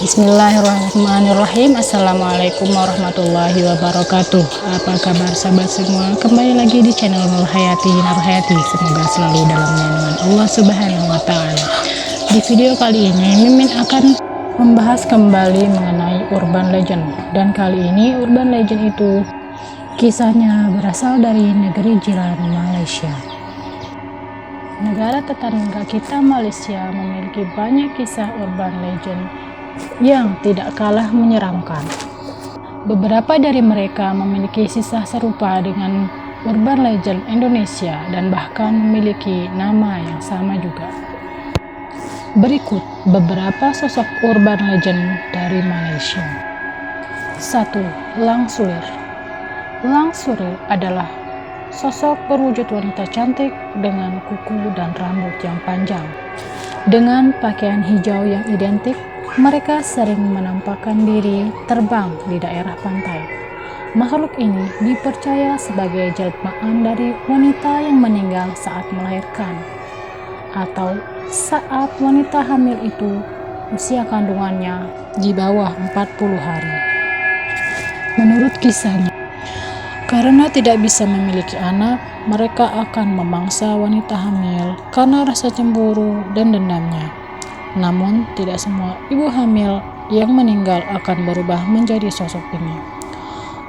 Bismillahirrahmanirrahim. Assalamualaikum warahmatullahi wabarakatuh. Apa kabar sahabat semua? Kembali lagi di channel Nur Hayati. Semoga selalu dalam naungan Allah Subhanahu wa Ta'ala. Di video kali ini Mimin akan membahas kembali mengenai urban legend. Dan kali ini urban legend itu kisahnya berasal dari negeri jiran Malaysia. Negara tetangga kita Malaysia memiliki banyak kisah urban legend yang tidak kalah menyeramkan. Beberapa dari mereka memiliki sisa serupa dengan urban legend Indonesia dan bahkan memiliki nama yang sama juga. Berikut beberapa sosok urban legend dari Malaysia. 1. Lang Sulir. Lang Sulir adalah sosok berwujud wanita cantik dengan kuku dan rambut yang panjang. Dengan pakaian hijau yang identik, mereka sering menampakkan diri terbang di daerah pantai. Makhluk ini dipercaya sebagai jelmaan dari wanita yang meninggal saat melahirkan, atau saat wanita hamil itu usia kandungannya di bawah 40 hari. Menurut kisahnya, karena tidak bisa memiliki anak, mereka akan memangsa wanita hamil karena rasa cemburu dan dendamnya. Namun, tidak semua ibu hamil yang meninggal akan berubah menjadi sosok ini.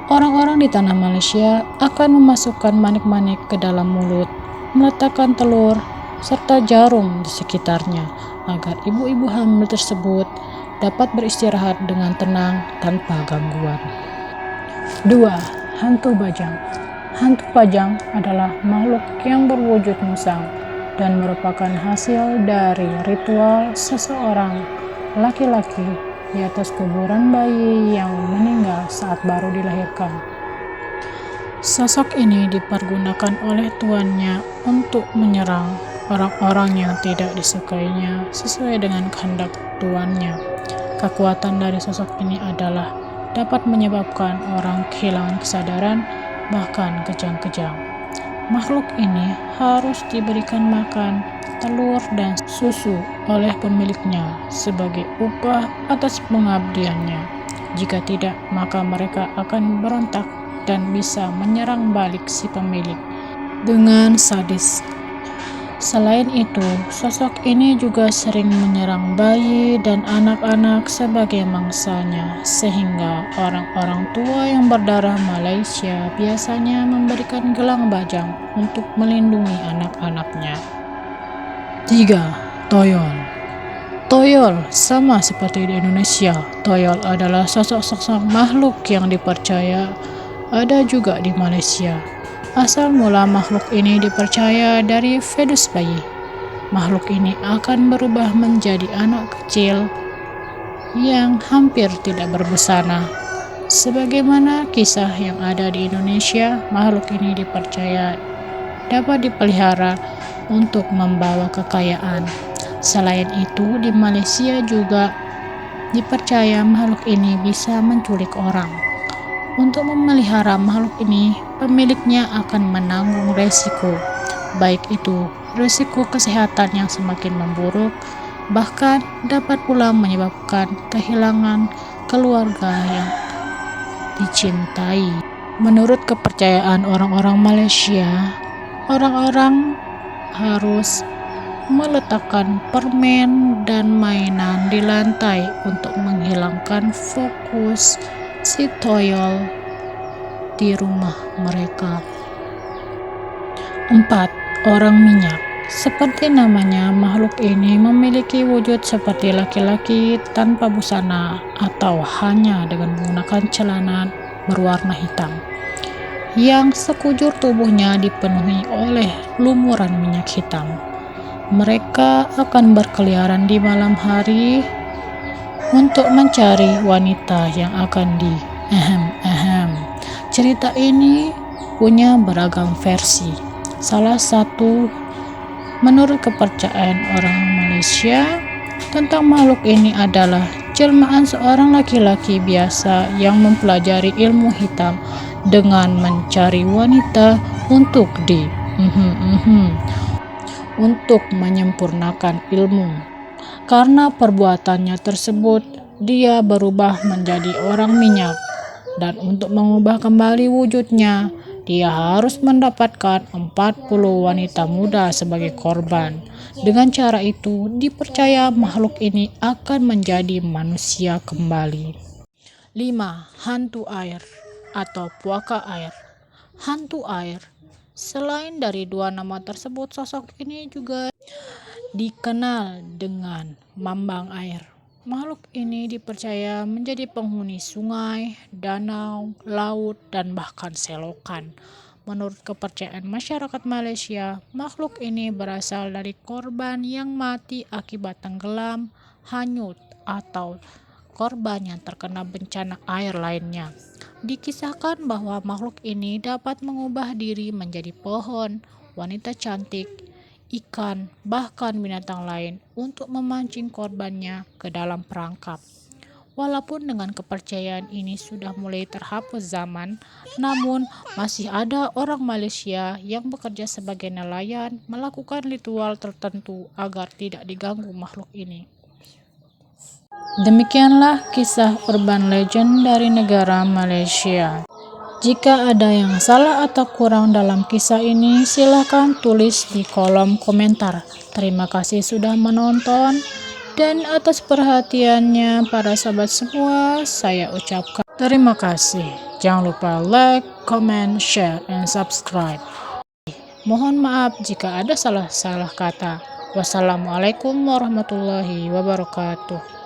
Orang-orang di tanah Malaysia akan memasukkan manik-manik ke dalam mulut, meletakkan telur, serta jarum di sekitarnya agar ibu-ibu hamil tersebut dapat beristirahat dengan tenang tanpa gangguan. 2. Hantu Bajang. Hantu Bajang adalah makhluk yang berwujud musang dan merupakan hasil dari ritual seseorang laki-laki di atas kuburan bayi yang meninggal saat baru dilahirkan. Sosok ini dipergunakan oleh tuannya untuk menyerang orang-orang yang tidak disukainya sesuai dengan kehendak tuannya. Kekuatan dari sosok ini adalah dapat menyebabkan orang kehilangan kesadaran, bahkan kejang-kejang. Makhluk ini harus diberikan makan, telur, dan susu oleh pemiliknya sebagai upah atas pengabdiannya. Jika tidak, maka mereka akan berontak dan bisa menyerang balik si pemilik dengan sadis. Selain itu, sosok ini juga sering menyerang bayi dan anak-anak sebagai mangsanya, sehingga orang-orang tua yang berdarah Malaysia biasanya memberikan gelang bajang untuk melindungi anak-anaknya. 3. Toyol. Toyol sama seperti di Indonesia. Toyol adalah sosok-sosok makhluk yang dipercaya ada juga di Malaysia. Asal mula makhluk ini dipercaya dari fetus bayi. Makhluk ini akan berubah menjadi anak kecil yang hampir tidak berbusana. Sebagaimana kisah yang ada di Indonesia, makhluk ini dipercaya dapat dipelihara untuk membawa kekayaan. Selain itu, di Malaysia juga dipercaya makhluk ini bisa menculik orang. Untuk memelihara makhluk ini, pemiliknya akan menanggung resiko, baik itu resiko kesehatan yang semakin memburuk, bahkan dapat pula menyebabkan kehilangan keluarga yang dicintai. Menurut kepercayaan orang-orang Malaysia, orang-orang harus meletakkan permen dan mainan di lantai untuk menghilangkan fokus si toyol di rumah mereka. 4. Orang minyak. Seperti namanya, makhluk ini memiliki wujud seperti laki-laki tanpa busana atau hanya dengan menggunakan celana berwarna hitam yang sekujur tubuhnya dipenuhi oleh lumuran minyak hitam. Mereka akan berkeliaran di malam hari untuk mencari wanita yang akan Cerita ini punya beragam versi. Salah satu menurut kepercayaan orang Malaysia tentang makhluk ini adalah jelmaan seorang laki-laki biasa yang mempelajari ilmu hitam dengan mencari wanita untuk untuk menyempurnakan ilmu. Karena perbuatannya tersebut, dia berubah menjadi orang minyak. Dan untuk mengubah kembali wujudnya, dia harus mendapatkan 40 wanita muda sebagai korban. Dengan cara itu, dipercaya makhluk ini akan menjadi manusia kembali. 5. Hantu air atau puaka air. Hantu air. Selain dari dua nama tersebut, sosok ini juga dikenal dengan mambang air. Makhluk ini dipercaya menjadi penghuni sungai, danau, laut, dan bahkan selokan. Menurut kepercayaan masyarakat Malaysia, makhluk ini berasal dari korban yang mati akibat tenggelam, hanyut, atau korban yang terkena bencana air lainnya. Dikisahkan bahwa makhluk ini dapat mengubah diri menjadi pohon, wanita cantik, ikan, bahkan binatang lain untuk memancing korbannya ke dalam perangkap. Walaupun dengan kepercayaan ini sudah mulai terhapus zaman, namun masih ada orang Malaysia yang bekerja sebagai nelayan melakukan ritual tertentu agar tidak diganggu makhluk ini. Demikianlah kisah urban legend dari negara Malaysia. Jika ada yang salah atau kurang dalam kisah ini, silakan tulis di kolom komentar. Terima kasih sudah menonton, dan atas perhatiannya para sahabat semua, saya ucapkan terima kasih. Jangan lupa like, comment, share, and subscribe. Mohon maaf jika ada salah-salah kata. Wassalamualaikum warahmatullahi wabarakatuh.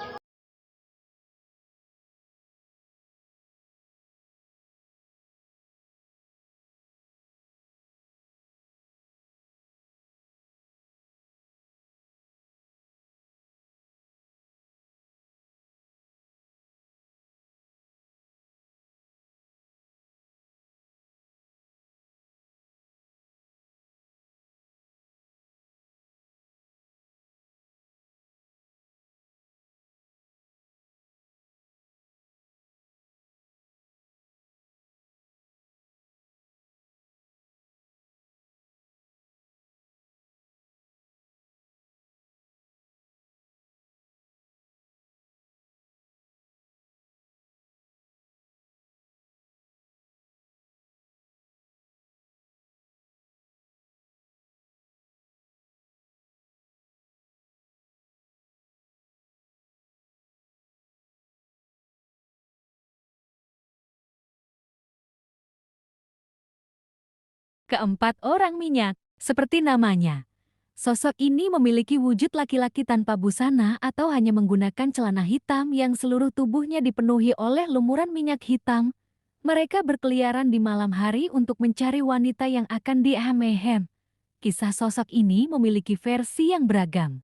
Keempat orang minyak, seperti namanya. Sosok ini memiliki wujud laki-laki tanpa busana atau hanya menggunakan celana hitam yang seluruh tubuhnya dipenuhi oleh lumuran minyak hitam. Mereka berkeliaran di malam hari untuk mencari wanita yang akan diahem-ahem. Kisah sosok ini memiliki versi yang beragam.